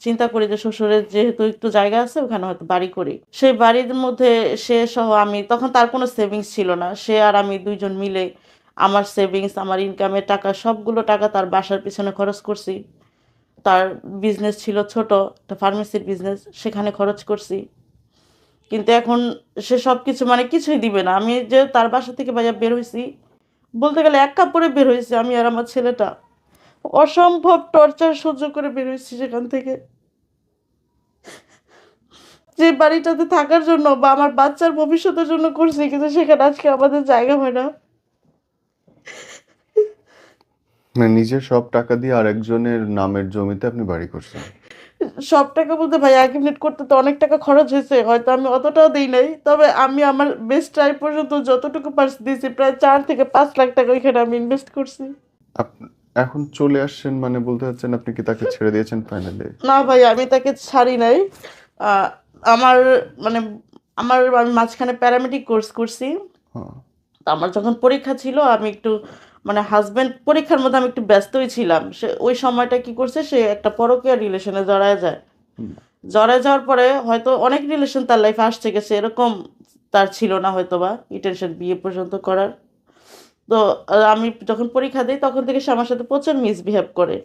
চিন্তা করি যে শ্বশুরের যেহেতু একটু জায়গা আছে ওখানে হয়তো বাড়ি করি। সেই বাড়ির মধ্যে সে সহ আমি তখন তার কোনো সেভিংস ছিল না। সে আর আমি ২ জন মিলে আমার সেভিংস, আমার ইনকামের টাকা সবগুলো টাকা তার বাসার পিছনে খরচ করছি। তার বিজনেস ছিল ছোট, একটা ফার্মেসির বিজনেস, সেখানে খরচ করছি। কিন্তু এখন সে সবকিছু মানে কিছুই দিবে না। আমি যে তার বাসা থেকে ভাইয়া বের হইছি, বলতে গেলে এক কাপড়ে বের হইছি আমি আর আমার ছেলেটা। অসম্ভব টর্চার সহ্য করে বের হইছি সেখান থেকে। যে বাড়িটাতে থাকার জন্য বা আমার বাচ্চার ভবিষ্যতের জন্য করছি, কিন্তু সেখানে আজকে আমাদের জায়গা হয় না। মানে নিজের সব টাকা দিয়ে আরেকজনের নামের জমিতে আপনি বাড়ি করছেন? সব টাকা বলতে ভাই অ্যাকুমুলেট করতে তো অনেক টাকা খরচ হয়েছে, হয়তো আমি অতটাও দিই নাই, তবে আমি আমার বেস্ট ট্রাই পর্যন্ত যতটুকু পারছি দিয়েছি, প্রায় 4 থেকে 5 লাখ টাকা ওইখানে আমি ইনভেস্ট করছি। এখন চলে আসছেন মানে বলতে চাচ্ছেন আপনি কি তাকে ছেড়ে দিয়েছেন ফাইনালি? না ভাই, আমি তাকে ছাড়ি নাই। আহ, আমার মানে আমি মাঝখানে প্যারামেডিক কোর্স করছি। হ্যাঁ। তো আমার যখন পরীক্ষা ছিল আমি একটু মানে হাজবেন্ড পরীক্ষার মধ্যে আমি একটু ব্যস্তই ছিলাম। সে ওই সময়টা কি করছে, সে একটা পরকীয়া রিলেশনে জড়ায় যায়। হুম। জড়ায় যাওয়ার পরে হয়তো অনেক রিলেশন তার লাইফে আসছে গেছে, এরকম তার ছিল না হয়তো বা ইন্টেনশন বিয়ে পর্যন্ত করার। তো আমি যখন পরীক্ষা দিই তখন থেকে সে আমার সাথে প্রচুর মিসবিহেভ করে।